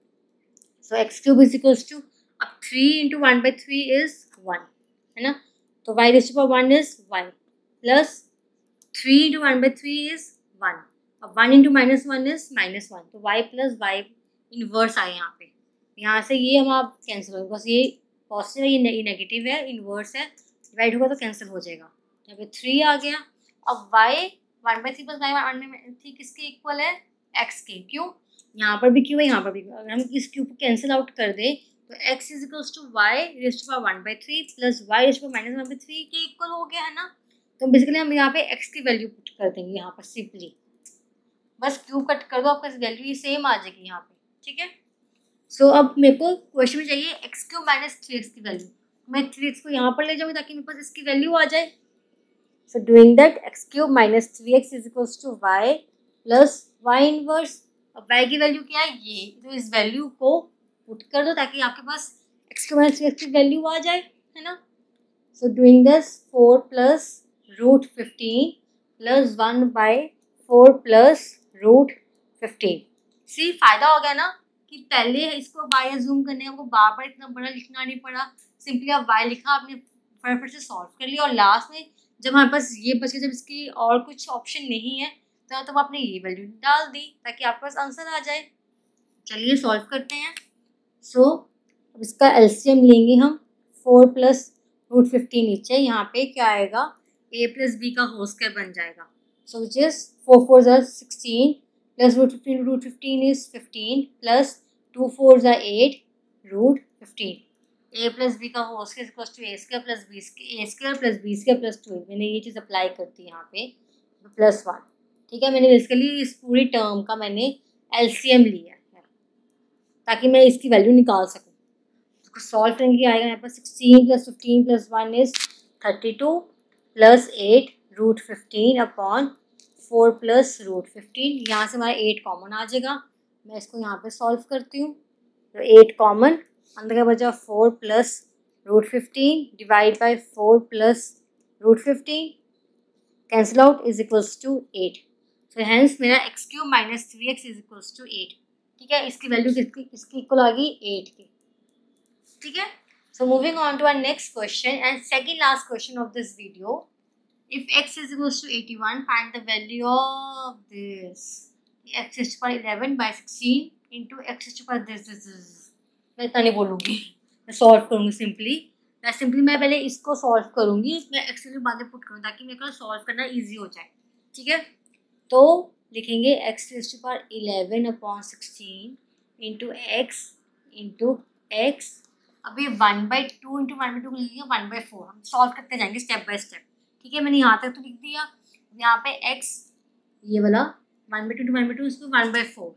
Speaker 1: So x³ is equals to, अब 3 × 1/3 इज 1, है ना, तो y⁻1 इज 1 प्लस 3 × 1/3 इज 1, अब 1 × -1 इज -1, तो y प्लस y इनवर्स आए यहाँ पे। यहाँ से ये हम आप कैंसिल होगा, बस ये पॉजिटिव है, ये नेगेटिव है, इनवर्स है, डिवाइड होगा तो कैंसिल हो जाएगा। यहाँ पे 3 आ गया। अब y 1/3 प्लस y 1/3 किसके इक्वल है? x के। क्यों? यहाँ पर भी क्यों है, यहाँ पर भी। अगर हम इस क्यूब को कैंसिल आउट कर दें तो x is equals to y raised to power 1/3 plus y raised to power -1/3 के इक्वल हो गया, है ना। तो बेसिकली हम यहाँ पे x की वैल्यू पुट कर देंगे यहाँ पर सिंपली, बस क्यूब कट कर दो, आपका वैल्यू ये सेम आ जाएगी यहाँ पे। ठीक है, सो अब मेरे को क्वेश्चन में चाहिए x³ - 3x की वैल्यू। मैं 3x को यहाँ पर ले जाऊँगी ताकि मेरे पास इसकी वैल्यू आ जाए। So doing that x³ - 3x is equals to y plus y inverse. अब y की वैल्यू क्या है? ये, तो इस वैल्यू को पुट कर दो ताकि आपके पास x³ - 3x की वैल्यू आ जाए, है ना। सो doing this 4 plus √15 plus 1/4 plus √15। सी फायदा हो गया ना कि पहले इसको y जूम करने को बार बार इतना बड़ा लिखना नहीं पड़ा, सिंपली आप y लिखा, आपने फटाफट से सॉल्व कर लिया, और लास्ट में जब हमारे पास ये बचे, जब इसकी और कुछ ऑप्शन नहीं है तो आपने ये वैल्यू डाल दी ताकि आपके पास आंसर आ जाए। चलिए सॉल्व करते हैं। सो अब इसका एलसीएम लेंगे हम। 4 प्लस √15 नीचे, यहाँ पे क्या आएगा? a प्लस b का होल स्क्वायर बन जाएगा। सो विच इज 4 4 ज़ा 16 प्लस √15 इज 15 प्लस 2 4 ज़ा 8 √15। a प्लस b का whole square equals to a² plus b² plus 2। मैंने ये चीज़ अप्लाई करती है यहाँ पे, +1। ठीक है, मैंने बेसिकली इस पूरी टर्म का मैंने एलसीएम लिया है ताकि मैं इसकी वैल्यू निकाल सकूँ। तो सॉल्व करेंगे, आएगा यहाँ पर 16 + 15 + 1 इज 32 प्लस 8 √15 अपॉन 4 प्लस √15। यहाँ से हमारा 8 कॉमन आ जाएगा। मैं इसको यहाँ पे सॉल्व करती हूँ, तो 8 कॉमन, अंदर का बचा 4 plus √15 divide by 4 plus √15, cancel out is equals to 8। So hence मेरा x³ - 3x is equals to 8। ठीक है, इसकी वैल्यू किसकी इक्वल आ गई? 8 की। ठीक है, so moving on to our next question and second last question of this video. If x is equals to 81, find the value of this. x is to power 11/16 into x is to power this। मैं इतना नहीं बोलूँगी, मैं solve करूँगी simply. मैं पहले इसको solve करूँगी, मैं एक्चुअली बाद में पुट करूँ ताकि मेरे को सॉल्व करना ईजी हो जाए। ठीक है, तो लिखेंगे x raised to power 11/16 into x। अभी 1/2 इंटू 1/2 लिखेंगे 1/4। हम सॉल्व करते जाएंगे स्टेप बाय स्टेप। ठीक है, मैंने यहाँ तक तो लिख दिया। यहाँ पे x ये वाला 1/2 इंटू 1/2 इसको 1/4,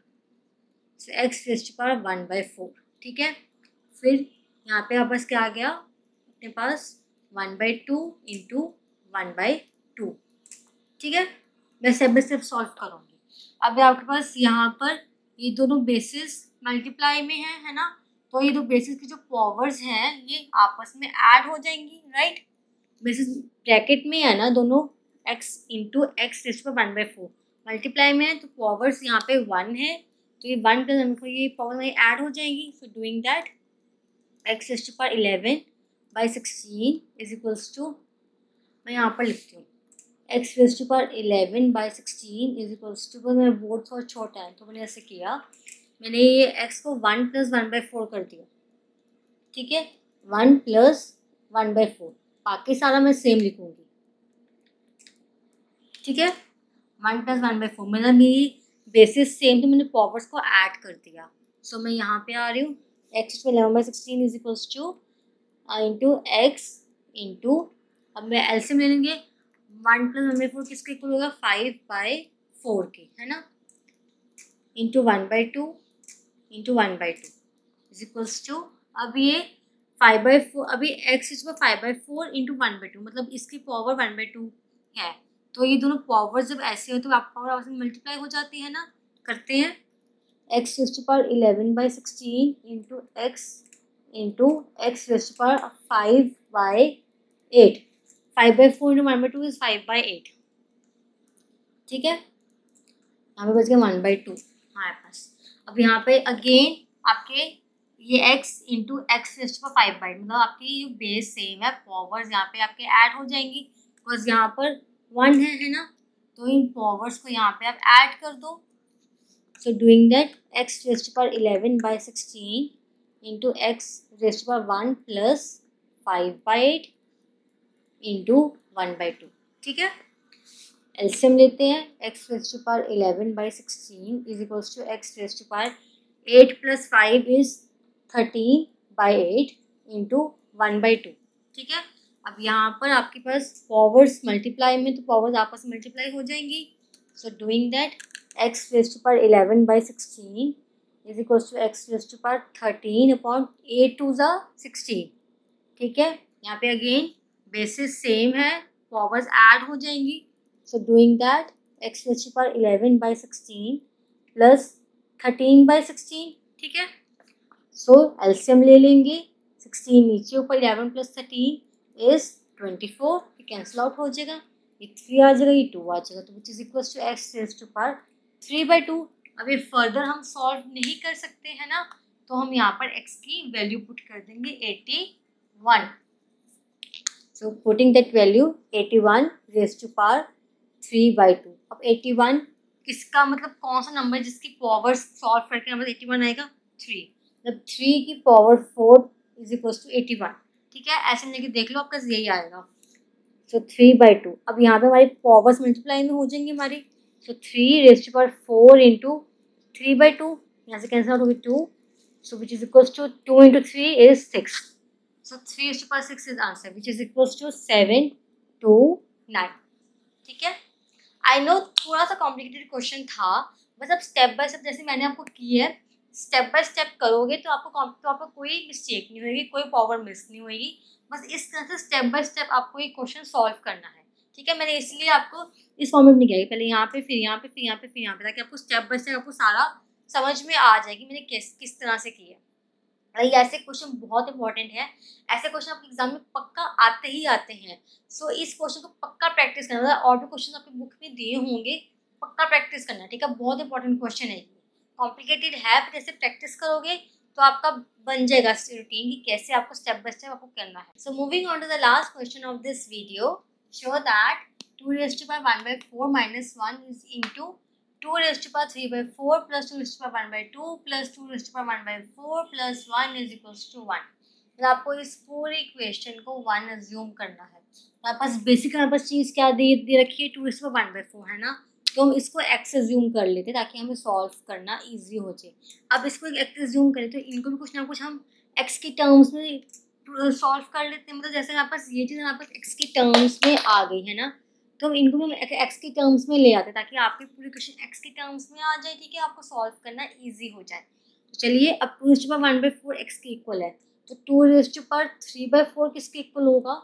Speaker 1: सो x raised to power 1/4। ठीक है, फिर यहाँ पे आपस क्या आ गया अपने पास 1/2 इंटू 1/2। ठीक है, मैं स्टेप बाय स्टेप सॉल्व करूँगी। अब आपके पास यहाँ पर ये दोनों बेसिस मल्टीप्लाई में है ना, तो ये दो बेसिस की जो पावर्स हैं ये आपस में ऐड हो जाएंगी, राइट। बेसिस ब्रैकेट में है ना दोनों, x into x raised to 1/4 multiply में है, तो पावर्स यहाँ पे 1 है, तो ये 1 प्लस 1 ये पावर में ऐड हो जाएंगी। So doing that x raised to power 11/16 is equals to, मैं यहाँ पर लिखती हूँ x raised to power 11/16 is equals to, पर मेरा बोर्ड थोड़ा छोटा है तो मैंने ऐसे किया, मैंने ये x को 1 + 1/4 कर दिया। ठीक है, 1 + 1/4, बाकी सारा मैं सेम लिखूँगी। ठीक है, 1 + 1/4, मतलब मेरी बेसिस सेम, तो मैंने पावर्स को ऐड कर दिया। सो मैं यहाँ पे आ रही हूँ, x to 11/16 is equals two into x into, अब मैं एलसीएम ले लेंगे, 1 + 1/4 किसके इक्वल होगा? 5/4 के, है ना, into 1/2 into 1/2 is equals to, अब ये 5/4, अभी x इज 5/4 इंटू 1/2, मतलब इसकी पावर 1/2 है, तो ये दोनों पावर जब ऐसे हो तो आप पावर आपस में मल्टीप्लाई हो जाती है ना। करते हैं, x raised to power 11/16 into x into x raise to power 5/8। 5/4 into 1/2 is 5/8। ठीक है, यहाँ पे बच गया 1/2 हमारे पास। अब यहाँ पे अगेन आपके ये x into x raise to power 5/8, मतलब आपकी ये बेस सेम है, पावर्स यहाँ पे आपके ऐड हो जाएंगी, बस यहाँ पर 1 है ना, तो इन पावर्स को यहाँ पे आप ऐड कर दो। So doing that x raise to power 11/16 into x raise to power 1 plus 5/8 into 1/2। ठीक है, एलसीएम लेते हैं, x raise to power 11/16 is equals to x raise to power 8 plus 5 is 13/8 into 1/2। ठीक है, अब यहाँ पर आपके पास पावर्स मल्टीप्लाई में, तो पावर्स आपस में मल्टीप्लाई हो जाएंगी। So doing that x raise to power 11/16 is equals to x raise to power 13/8 to the 16। ठीक है, यहाँ पे अगेन बेसिस सेम है, पावर्स ऐड हो जाएंगी। So doing that x raise to power 11/16 plus 13/16। ठीक है, सो एलसीएम ले लेंगे, 16 नीचे ऊपर 11 प्लस 13 इज 24, ये कैंसिल आउट हो जाएगा, ये 3 आ जाएगा, ये 2 आ जाएगा, तो which is equal to x raise to power 3/2। अब ये फर्दर हम सॉल्व नहीं कर सकते हैं ना, तो हम यहाँ पर x की वैल्यू पुट कर देंगे 81। So putting that value 81 raise to power 3/2। अब 81 किसका मतलब कौन सा नंबर जिसकी पावर सॉल्व करके नंबर 81 आएगा, 3, मतलब 3 की पावर 4 इज इक्वल टू 81। ठीक है, ऐसे लेके देख लो, आपका यही आएगा। सो 3/2। अब यहाँ पे हमारी पावर्स मल्टीप्लाई में हो जाएंगी हमारी, so 3 raise to power 4 into 3/2, यहाँ से कैंसिल आउट होगी 2, so which is equal to 2 into 3 is 6। So 3 raise to power 6 is answer, which is equal to 729। ठीक है, आई नो थोड़ा सा कॉम्प्लिकेटेड क्वेश्चन था, बस अब स्टेप बाय स्टेप जैसे मैंने आपको की है, स्टेप बाय स्टेप करोगे तो आपको कोई मिस्टेक नहीं होगी, कोई पावर मिस नहीं होगी। बस इस तरह से स्टेप बाय स्टेप आपको ये क्वेश्चन सॉल्व करना है। ठीक है, मैंने इसलिए आपको इस फॉर्मेट में किया, पहले यहाँ पे, फिर यहाँ पे, फिर यहाँ पे, फिर यहाँ पे, ताकि आपको स्टेप बाय स्टेप आपको सारा समझ में आ जाएगी मैंने किस तरह से किया। भाई ऐसे क्वेश्चन बहुत इंपॉर्टेंट है, ऐसे क्वेश्चन आपके एग्जाम में पक्का आते ही आते हैं। सो इस क्वेश्चन को पक्का प्रैक्टिस करना, और भी क्वेश्चन आपके बुक में दिए होंगे, पक्का प्रैक्टिस करना। ठीक है, बहुत इंपॉर्टेंट क्वेश्चन है, कॉम्प्लिकेटेड है, पर जैसे प्रैक्टिस करोगे तो आपका बन जाएगा रूटीन कि कैसे आपको स्टेप बाय स्टेप आपको करना है। So moving on to the last question of this video, show that 2 raised to power 1/4 minus 1 is into 2 raised to power 3/4 plus 2 raised to power 1/2 plus 2 raised to power 1/4 plus 1 is equals to 1। तो आपको इस पूरी equation को 1 assume करना है। हमारे पास basic हमारे पास चीज़ क्या दे रखी है, 2 raised to power 1/4 है ना, तो हम इसको x अज्यूम कर लेते ताकि हमें सॉल्व करना ईजी हो जाए। अब इसको x अज्यूम करें तो इनको भी कुछ ना कुछ हम x की टर्म्स में सॉल्व कर लेते हैं, मतलब जैसे हमारे पास ये चीज़ हमारे पास x की टर्म्स में आ गई है ना, तो हम इनको भी हम x की टर्म्स में ले आते हैं ताकि आपकी पूरी क्वेश्चन x की टर्म्स में आ जाए। ठीक है, आपको सॉल्व करना इजी हो जाए। तो चलिए, अब 2 raised to power 1/4 x के इक्वल है, तो 2 raised to power 3/4 किसके इक्वल होगा,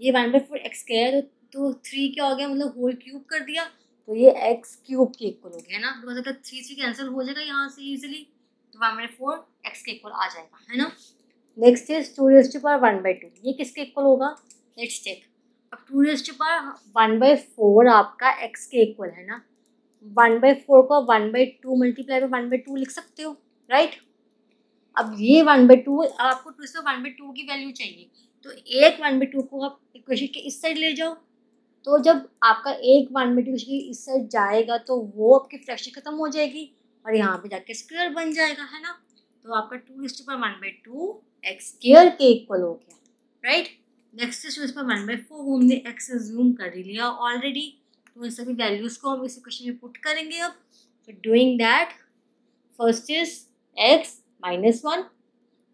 Speaker 1: ये 1/4 x के है, तो 3 क्या हो गया, मतलब होल क्यूब कर दिया, तो ये x क्यूब के इक्वल हो गया है ना, तो मतलब 3 कैंसिल हो जाएगा यहाँ से इजीली, तो 1/4 x के इक्वल आ जाएगा, है ना। Next is 2 raised to power 1/2, ये किसके इक्वल होगा, लेट्स चेक। अब 2 raised to power 1/4 आपका x के इक्वल है ना, 1/4 को 1/2 मल्टीप्लाई बाय 1/2 लिख सकते हो, राइट। अब ये 1/2 आपको 2 से 1/2 की वैल्यू चाहिए, तो एक 1/2 को आप इक्वेशन के इस साइड ले जाओ, तो जब आपका एक 1/2 की इस साइड जाएगा तो वो आपकी फ्रैक्शन खत्म हो जाएगी और यहाँ पे जाके स्क्वायर बन जाएगा, है ना। तो आपका 2 raised to power 1/2 x square के इक्वल हो गया, राइट। नेक्स्ट इज 1/4 वो हमने x अज्यूम कर लिया ऑलरेडी, तो इन सभी वैल्यूज को हम इस इक्वेशन में पुट करेंगे। अब तो doing that, first is x -1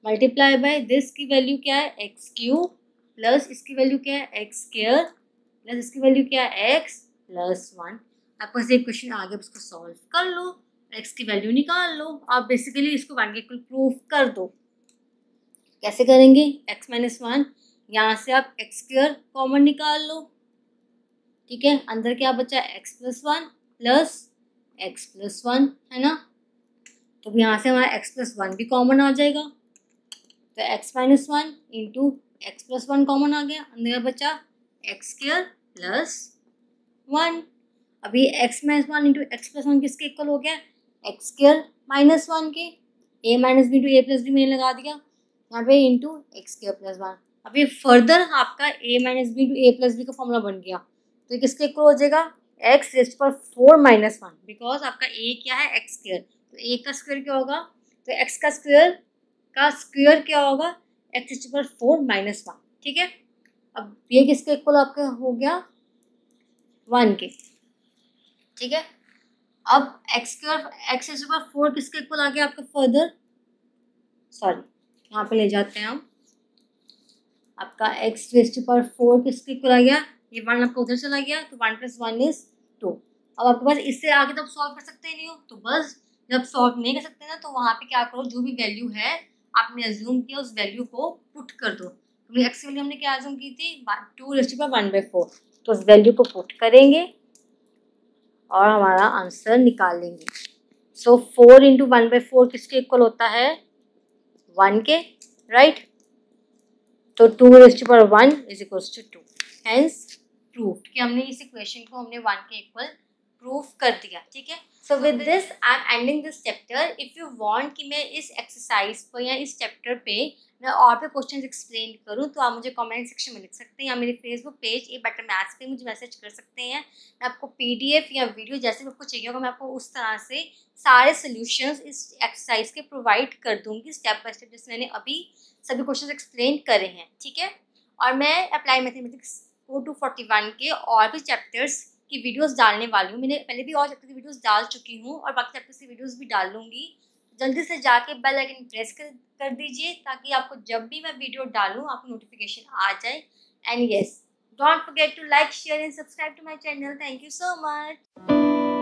Speaker 1: multiply by this की वैल्यू क्या है, x क्यूब, प्लस इसकी वैल्यू क्या है, x स्क्वायर, प्लस इसकी वैल्यू क्या है, x + 1। आपके पास एक क्वेश्चन आगे, इसको सॉल्व कर लो, x की वैल्यू निकाल लो, आप बेसिकली इसको 1 के इक्वल प्रूफ कर दो। कैसे करेंगे, x -1, यहाँ से आप x स्क्वायर कॉमन निकाल लो, ठीक है, अंदर क्या बचा, x + 1 प्लस x + 1, है ना, तो यहाँ से हमारा x + 1 भी कॉमन आ जाएगा, तो x minus one into X plus one common आ गया, अंदर बचा एक्स स्क्वायर प्लस वन। अभी x minus one into X plus one किसके इक्वल हो गया, एक्स स्क्वायर माइनस वन के। a minus B into A plus B मैंने लगा दिया यहाँ पे into X square plus one. अभी फर्दर आपका a minus B into A plus B का फॉर्मूला बन गया, तो किसके इक्वल हो जाएगा, एक्स रेस्ट पर फोर माइनस वन, बिकॉज आपका a क्या है एक्स स्क्वायर, तो a का स्क्वायर क्या होगा, तो x का स्क्वायर क्या होगा, एक्स रेस्ट पर फोर माइनस वन। ठीक है, अब ये किसके इक्वल आपका हो गया, वन के। ठीक है, अब एक्स रेस्ट पर फोर किसके इक्वल आ गया आपका फर्दर, सॉरी यहाँ पे ले जाते हैं हम, आपका एक्स रेस्ट पर फोर किसके इक्वल आ गया, ये वन आपका उधर चला गया, तो one plus one is two. अब आपके पास इससे आगे तो आप सॉल्व कर सकते नहीं हो, तो बस जब सॉल्व नहीं कर सकते ना, तो वहाँ पे क्या करो, जो भी वैल्यू है आपने अज्यूम किया उस वैल्यू को पुट कर दो। तो एक्स वैल्यू हमने क्या अज्यूम की थी, टू रेस्ट पर वन बाई फोर, तो उस वैल्यू को पुट करेंगे और हमारा आंसर निकाल लेंगे। So four into one by four किसके इक्वल होता है, वन के, राइट। तो टू रेस्ट पर one is equals to two, hence proved कि हमने इस इक्वेशन को हमने वन के इक्वल प्रूव कर दिया। ठीक है, so with this I am ending this chapter. If you want कि मैं इस एक्सरसाइज पर या इस चैप्टर पे मैं और भी क्वेश्चन एक्सप्लेन करूँ, तो आप मुझे कमेंट सेक्शन में लिख सकते हैं या मेरे फेसबुक पेज ए बेटर मैथ्स पे मुझे मैसेज कर सकते हैं। मैं आपको पीडीएफ या वीडियो जैसे भी आपको चाहिए होगा, मैं आपको उस तरह से सारे सोल्यूशंस इस एक्सरसाइज के प्रोवाइड कर दूँगी स्टेप बाय स्टेप, जैसे मैंने अभी सभी क्वेश्चन एक्सप्लेन करे हैं। ठीक है, और मैं अप्लाई मैथमेटिक्स 4-41 के और भी चैप्टर्स की वीडियोस डालने वाली हूँ। मैंने पहले भी और चैप्टर की वीडियोस डाल चुकी हूँ और बाकी चैप्टर्स की वीडियोस भी डाल लूँगी। जल्दी से जाके बेल आइकन प्रेस कर दीजिए ताकि आपको जब भी मैं वीडियो डालूँ आपको नोटिफिकेशन आ जाए। And yes, don't forget to like, share and subscribe to my channel. Thank you so much.